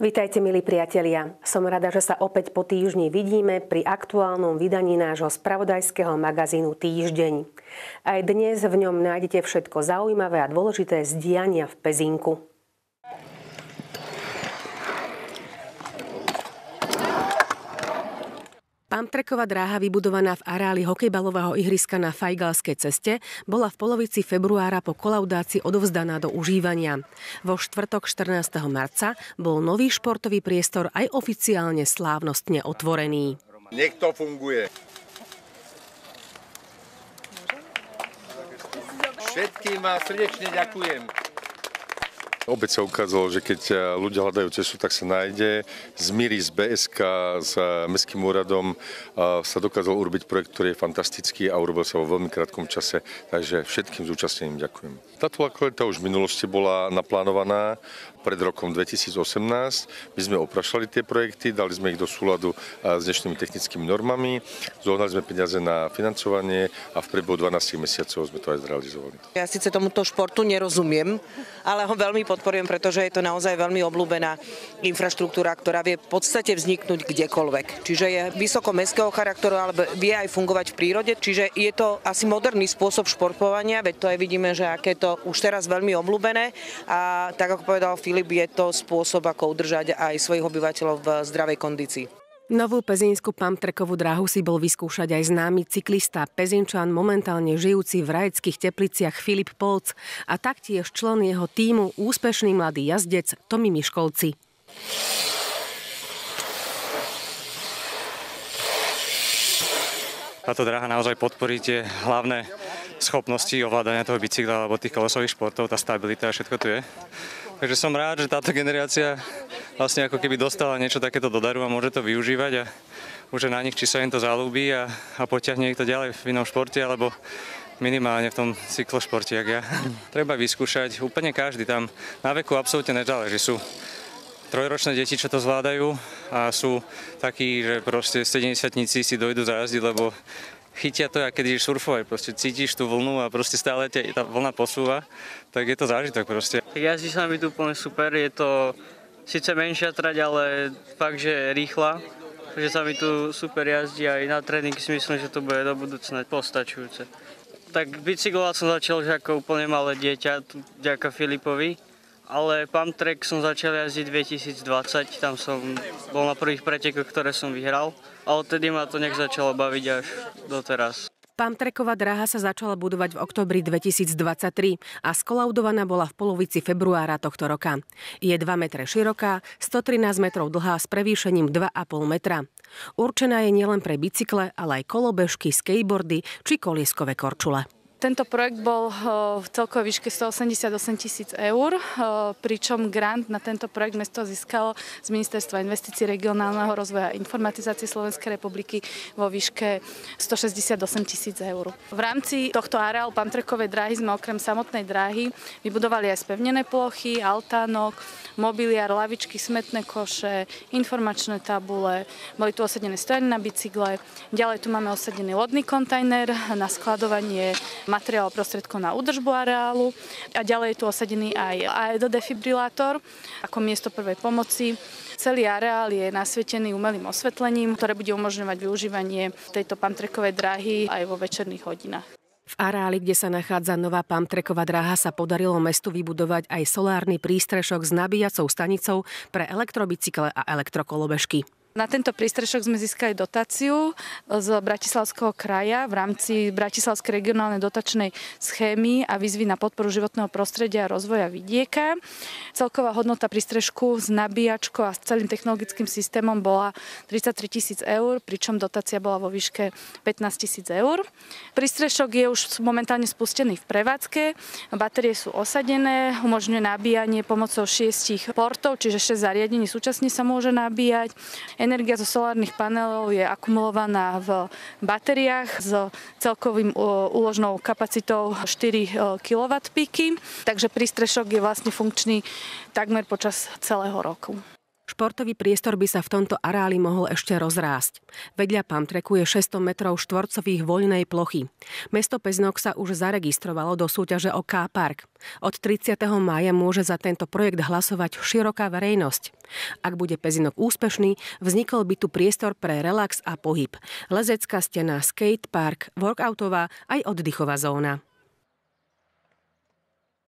Vitajte, milí priatelia. Som rada, že sa opäť po týždni vidíme pri aktuálnom vydaní nášho spravodajského magazínu Týždeň. Aj dnes v ňom nájdete všetko zaujímavé a dôležité z diania v Pezinku. Pumptracková dráha vybudovaná v areáli hokejbalového ihriska na Fajgalskej ceste bola v polovici februára po kolaudácii odovzdaná do užívania. Vo štvrtok 14. marca bol nový športový priestor aj oficiálne slávnostne otvorený. Nech to funguje. Všetkým vám srdečne ďakujem. Opäť sa ukázalo, že keď ľudia hľadajú cestu, tak sa nájde. Z MIRI, z BSK, s Mestským úradom sa dokázal urobiť projekt, ktorý je fantastický a urobil sa vo veľmi krátkom čase. Takže všetkým zúčastneným ďakujem. Táto lokalita už v minulosti bola naplánovaná pred rokom 2018. My sme oprašali tie projekty, dali sme ich do súladu s dnešnými technickými normami, zohnali sme peniaze na financovanie a v priebehu 12 mesiacov sme to aj zrealizovali. Ja síce tomuto športu nerozumiem, ale ho veľmi podporujem, pretože je to naozaj veľmi obľúbená infraštruktúra, ktorá vie v podstate vzniknúť kdekoľvek. Čiže je vysoko mestského charakteru, ale vie aj fungovať v prírode. Čiže je to asi moderný spôsob športovania, veď to aj vidíme, že aké to už teraz veľmi obľúbené a tak ako povedal Filip, je to spôsob, ako udržať aj svojich obyvateľov v zdravej kondícii. Novú pezínsku pumptrackovú dráhu si bol vyskúšať aj známy cyklista Pezinčan, momentálne žijúci v Rajeckých Tepliciach Filip Polc a taktiež člen jeho tímu úspešný mladý jazdec Tomi Miškolci. Táto dráha naozaj podporí tie hlavné schopnosti ovládania toho bicykla alebo tých kolesových športov, tá stabilita a všetko tu je. Takže som rád, že táto generácia vlastne ako keby dostala niečo takéto do daru a môže to využívať a už na nich, či sa im to zalúbi a potiahne ich to ďalej v inom športe alebo minimálne v tom cyklošporte, jak ja. Treba vyskúšať úplne každý, tam na veku absolútne nezáleží. Sú trojročné deti, čo to zvládajú a sú takí, že proste 70-tníci si dojdu zajazdiť, lebo chytia to, a keď ideš surfovať, proste cítiš tú vlnu a proste stále tá vlna posúva, tak je to zážitok proste. Jazdí sa mi tu úplne super, je to síce menšia trať, ale fakt, že rýchla, že sa mi tu super jazdí aj na tréning si myslím, že to bude do budúcna postačujúce. Tak bicyklovať som začal už ako úplne malé dieťa, vďaka Filipovi, ale pumptrack som začal jazdiť 2020, tam som bol na prvých pretekoch, ktoré som vyhral a odtedy ma to nejak začalo baviť až doteraz. Pumptracková dráha sa začala budovať v októbri 2023 a skolaudovaná bola v polovici februára tohto roka. Je 2 metre široká, 113 metrov dlhá s prevýšením 2,5 metra. Určená je nielen pre bicykle, ale aj kolobežky, skateboardy či kolieskové korčule. Tento projekt bol v celkovej výške 188 000 eur, pričom grant na tento projekt mesto získalo z Ministerstva investícií, regionálneho rozvoja a informatizácie Slovenskej republiky vo výške 168 000 eur. V rámci tohto areálu pumptrackovej dráhy sme okrem samotnej dráhy vybudovali aj spevnené plochy, altánok, mobiliár, lavičky, smetné koše, informačné tabule, boli tu osadené stojany na bicykle, ďalej tu máme osadený lodný kontajner na skladovanie materiálov prostriedkov na údržbu areálu a ďalej je tu osadený aj aerodefibrilátor ako miesto prvej pomoci. Celý areál je nasvietený umelým osvetlením, ktoré bude umožňovať využívanie tejto pumptrackovej dráhy aj vo večerných hodinách. V areáli, kde sa nachádza nová pumptracková dráha, sa podarilo mestu vybudovať aj solárny prístrešok s nabíjacou stanicou pre elektrobicykle a elektrokolobežky. Na tento prístrešok sme získali dotáciu z Bratislavského kraja v rámci Bratislavskej regionálnej dotačnej schémy a výzvy na podporu životného prostredia a rozvoja vidieka. Celková hodnota prístrešku s nabíjačkou a s celým technologickým systémom bola 33 000 eur, pričom dotácia bola vo výške 15 000 eur. Prístrešok je už momentálne spustený v prevádzke, batérie sú osadené, umožňuje nabíjanie pomocou 6 portov, čiže 6 zariadení súčasne sa môže nabíjať. Energia zo solárnych panelov je akumulovaná v batériách s celkovým úložnou kapacitou 4 kW píky, takže prístrešok je vlastne funkčný takmer počas celého roku. Športový priestor by sa v tomto areáli mohol ešte rozrásť. Vedľa Pump-tracku je 600 metrov štvorcových voľnej plochy. Mesto Pezinok sa už zaregistrovalo do súťaže o K-Park. Od 30. mája môže za tento projekt hlasovať široká verejnosť. Ak bude Pezinok úspešný, vznikol by tu priestor pre relax a pohyb. Lezecká stena, skatepark, workoutová aj oddychová zóna.